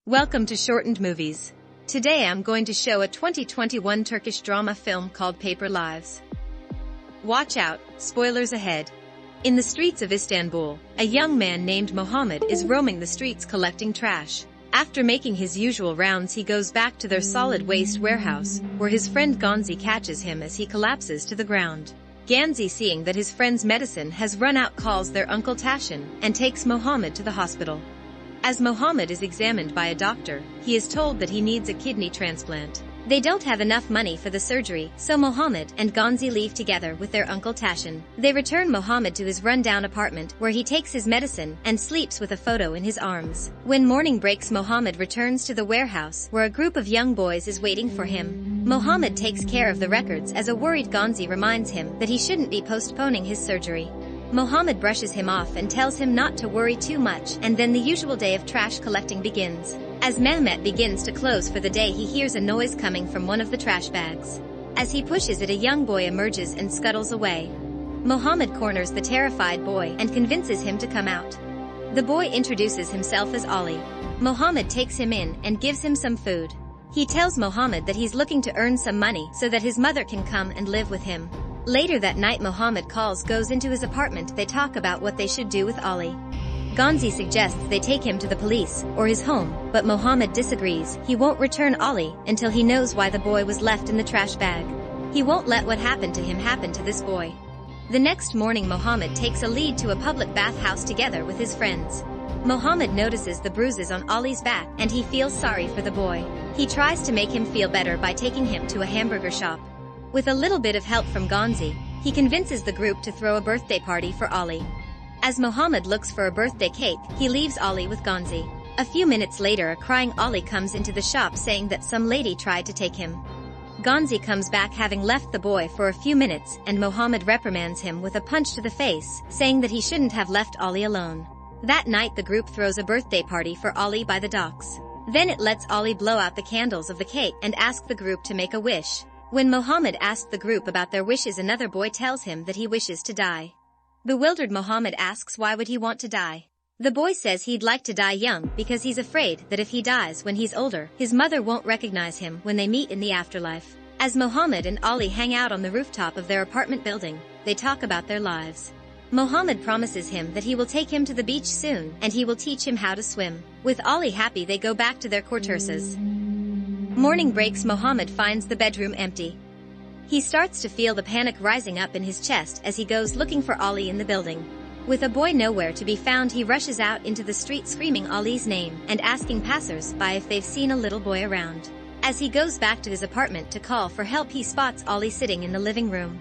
Welcome to Shortened Movies. Today I'm going to show a 2021 Turkish drama film called Paper Lives. Watch out, spoilers ahead. In the streets of Istanbul, a young man named Mohammed is roaming the streets collecting trash. After making his usual rounds, he goes back to their solid waste warehouse, where his friend Ganzi catches him as he collapses to the ground. Ganzi, seeing that his friend's medicine has run out, calls their uncle Tashin and takes Mohammed to the hospital. As Mohammed is examined by a doctor, he is told that he needs a kidney transplant. They don't have enough money for the surgery, so Mohammed and Ganzi leave together with their uncle Tashin. They return Mohammed to his rundown apartment, where he takes his medicine and sleeps with a photo in his arms. When morning breaks, Mohammed returns to the warehouse, where a group of young boys is waiting for him. Mohammed takes care of the records as a worried Ganzi reminds him that he shouldn't be postponing his surgery. Mohammed brushes him off and tells him not to worry too much, and then the usual day of trash collecting begins. As Mehmet begins to close for the day, he hears a noise coming from one of the trash bags. As he pushes it, a young boy emerges and scuttles away. Mohammed corners the terrified boy and convinces him to come out. The boy introduces himself as Ali. Mohammed takes him in and gives him some food. He tells Mohammed that he's looking to earn some money so that his mother can come and live with him. Later that night, Mohammed goes into his apartment. They talk about what they should do with Ali. Ganzi suggests they take him to the police or his home, but Mohammed disagrees. He won't return Ali until he knows why the boy was left in the trash bag. He won't let what happened to him happen to this boy. The next morning, Mohammed takes a lead to a public bathhouse together with his friends. Mohammed notices the bruises on Ali's back and he feels sorry for the boy. He tries to make him feel better by taking him to a hamburger shop. With a little bit of help from Ganzi, he convinces the group to throw a birthday party for Ali. As Mohammed looks for a birthday cake, he leaves Ali with Ganzi. A few minutes later, a crying Ali comes into the shop saying that some lady tried to take him. Ganzi comes back having left the boy for a few minutes, and Mohammed reprimands him with a punch to the face, saying that he shouldn't have left Ali alone. That night, the group throws a birthday party for Ali by the docks. Then it lets Ali blow out the candles of the cake and ask the group to make a wish. When Mohammed asked the group about their wishes, another boy tells him that he wishes to die. Bewildered, Mohammed asks why would he want to die. The boy says he'd like to die young because he's afraid that if he dies when he's older, his mother won't recognize him when they meet in the afterlife. As Mohammed and Ali hang out on the rooftop of their apartment building, they talk about their lives. Mohammed promises him that he will take him to the beach soon and he will teach him how to swim. With Ali happy, they go back to their quarters. Morning breaks, Mohammed finds the bedroom empty. He starts to feel the panic rising up in his chest as he goes looking for Ali in the building. With a boy nowhere to be found, he rushes out into the street screaming Ali's name and asking passers-by if they've seen a little boy around. As he goes back to his apartment to call for help, he spots Ali sitting in the living room.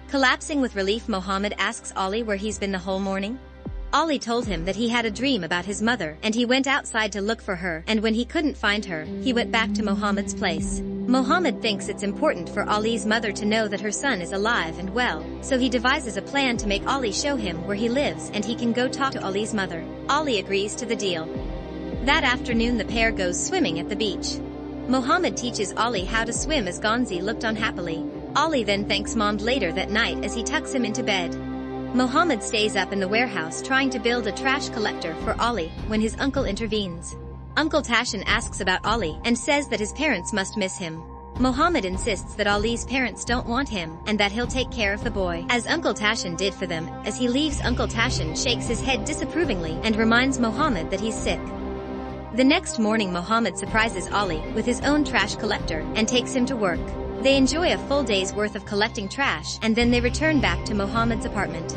Collapsing with relief, Mohammed asks Ali where he's been the whole morning. Ali told him that he had a dream about his mother and he went outside to look for her, and when he couldn't find her, he went back to Mohammed's place. Mohammed thinks it's important for Ali's mother to know that her son is alive and well, so he devises a plan to make Ali show him where he lives and he can go talk to Ali's mother. Ali agrees to the deal. That afternoon, the pair goes swimming at the beach. Mohammed teaches Ali how to swim as Ganzi looked on happily. Ali then thanks Mom later that night as he tucks him into bed. Mohammed stays up in the warehouse trying to build a trash collector for Ali when his uncle intervenes. Uncle Tashin asks about Ali and says that his parents must miss him. Mohammed insists that Ali's parents don't want him and that he'll take care of the boy, as Uncle Tashin did for them. As he leaves, Uncle Tashin shakes his head disapprovingly and reminds Mohammed that he's sick. The next morning, Mohammed surprises Ali with his own trash collector and takes him to work. They enjoy a full day's worth of collecting trash and then they return back to Mohammed's apartment.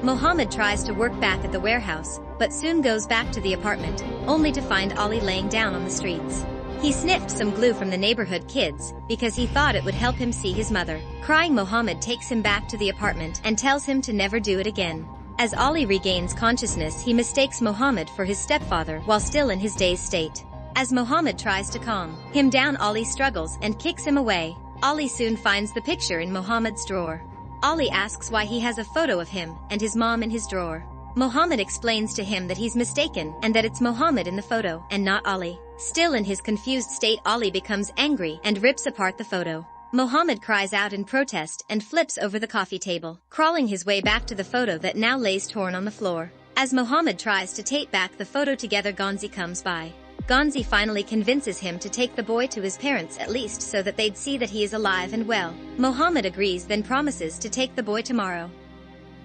Mohammed tries to work back at the warehouse, but soon goes back to the apartment, only to find Ali laying down on the streets. He sniffed some glue from the neighborhood kids because he thought it would help him see his mother. Crying, Mohammed takes him back to the apartment and tells him to never do it again. As Ali regains consciousness, he mistakes Mohammed for his stepfather while still in his dazed state. As Mohammed tries to calm him down, Ali struggles and kicks him away. Ali soon finds the picture in Mohammed's drawer. Ali asks why he has a photo of him and his mom in his drawer. Mohammed explains to him that he's mistaken and that it's Mohammed in the photo and not Ali. Still in his confused state, Ali becomes angry and rips apart the photo. Mohammed cries out in protest and flips over the coffee table, crawling his way back to the photo that now lays torn on the floor. As Mohammed tries to tape back the photo together, Ganzi comes by. Gonzi finally convinces him to take the boy to his parents at least so that they'd see that he is alive and well. Mohammed agrees, then promises to take the boy tomorrow.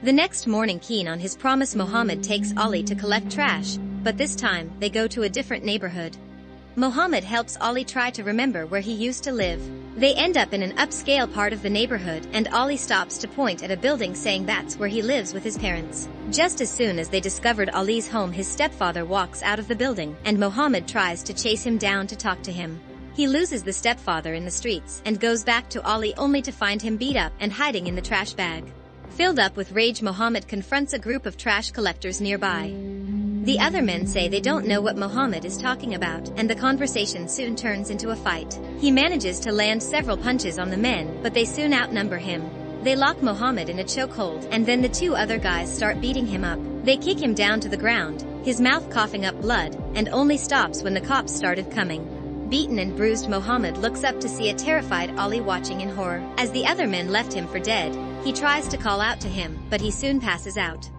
The next morning, keen on his promise, Mohammed takes Ali to collect trash, but this time they go to a different neighborhood. Mohammed helps Ali try to remember where he used to live. They end up in an upscale part of the neighborhood, and Ali stops to point at a building, saying that's where he lives with his parents. Just as soon as they discovered Ali's home, his stepfather walks out of the building, and Mohammed tries to chase him down to talk to him. He loses the stepfather in the streets and goes back to Ali only to find him beat up and hiding in the trash bag. Filled up with rage, Mohammed confronts a group of trash collectors nearby. The other men say they don't know what Mohammed is talking about, and the conversation soon turns into a fight. He manages to land several punches on the men, but they soon outnumber him. They lock Mohammed in a chokehold, and then the two other guys start beating him up. They kick him down to the ground, his mouth coughing up blood, and only stops when the cops started coming. Beaten and bruised, Mohammed looks up to see a terrified Ali watching in horror. As the other men left him for dead, he tries to call out to him, but he soon passes out.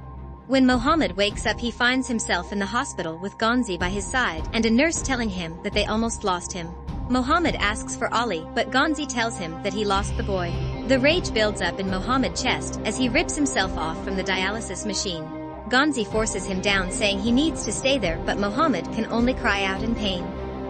When Mohammed wakes up, he finds himself in the hospital with Gonzi by his side and a nurse telling him that they almost lost him. Mohammed asks for Ali, but Gonzi tells him that he lost the boy. The rage builds up in Mohammed's chest as he rips himself off from the dialysis machine. Gonzi forces him down, saying he needs to stay there, but Mohammed can only cry out in pain.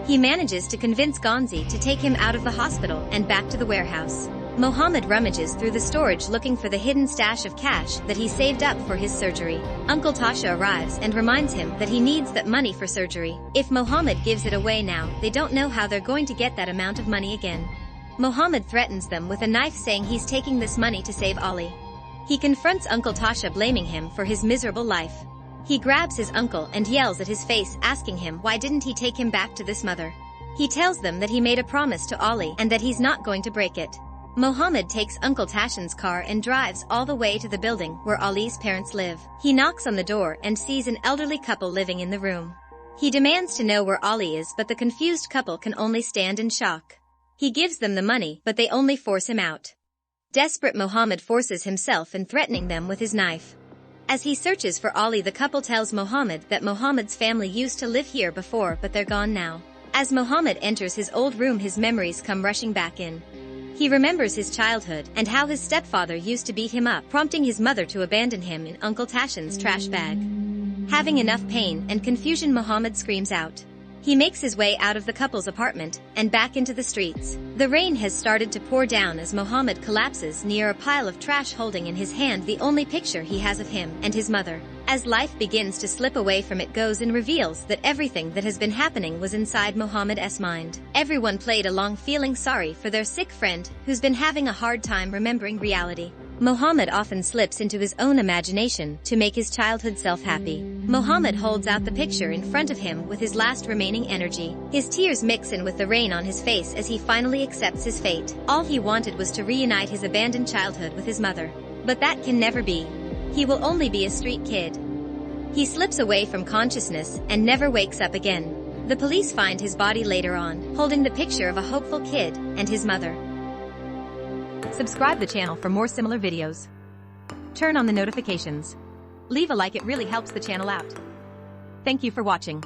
He manages to convince Gonzi to take him out of the hospital and back to the warehouse. Mohammed rummages through the storage looking for the hidden stash of cash that he saved up for his surgery. Uncle Tasha arrives and reminds him that he needs that money for surgery. If Mohammed gives it away now, they don't know how they're going to get that amount of money again. Mohammed threatens them with a knife, saying he's taking this money to save Ali. He confronts Uncle Tasha, blaming him for his miserable life. He grabs his uncle and yells at his face, asking him why didn't he take him back to this mother. He tells them that he made a promise to Ali and that he's not going to break it. Mohammed takes Uncle Tashan's car and drives all the way to the building where Ali's parents live. He knocks on the door and sees an elderly couple living in the room. He demands to know where Ali is, but the confused couple can only stand in shock. He gives them the money, but they only force him out. Desperate, Mohammed forces himself in, threatening them with his knife. As he searches for Ali, the couple tells Mohammed that Mohammed's family used to live here before, but they're gone now. As Mohammed enters his old room, his memories come rushing back in. He remembers his childhood and how his stepfather used to beat him up, prompting his mother to abandon him in Uncle Tashan's trash bag. Having enough pain and confusion, Mohammed screams out. He makes his way out of the couple's apartment and back into the streets. The rain has started to pour down as Mohammed collapses near a pile of trash, holding in his hand the only picture he has of him and his mother. As life begins to slip away from it, goes and reveals that everything that has been happening was inside Mohammed's mind. Everyone played along, feeling sorry for their sick friend who's been having a hard time remembering reality. Mohammed often slips into his own imagination to make his childhood self happy. Mohammed holds out the picture in front of him with his last remaining energy. His tears mix in with the rain on his face as he finally accepts his fate. All he wanted was to reunite his abandoned childhood with his mother. But that can never be. He will only be a street kid. He slips away from consciousness and never wakes up again. The police find his body later on, holding the picture of a hopeful kid and his mother. Subscribe the channel for more similar videos. Turn on the notifications. Leave a like, it really helps the channel out. Thank you for watching.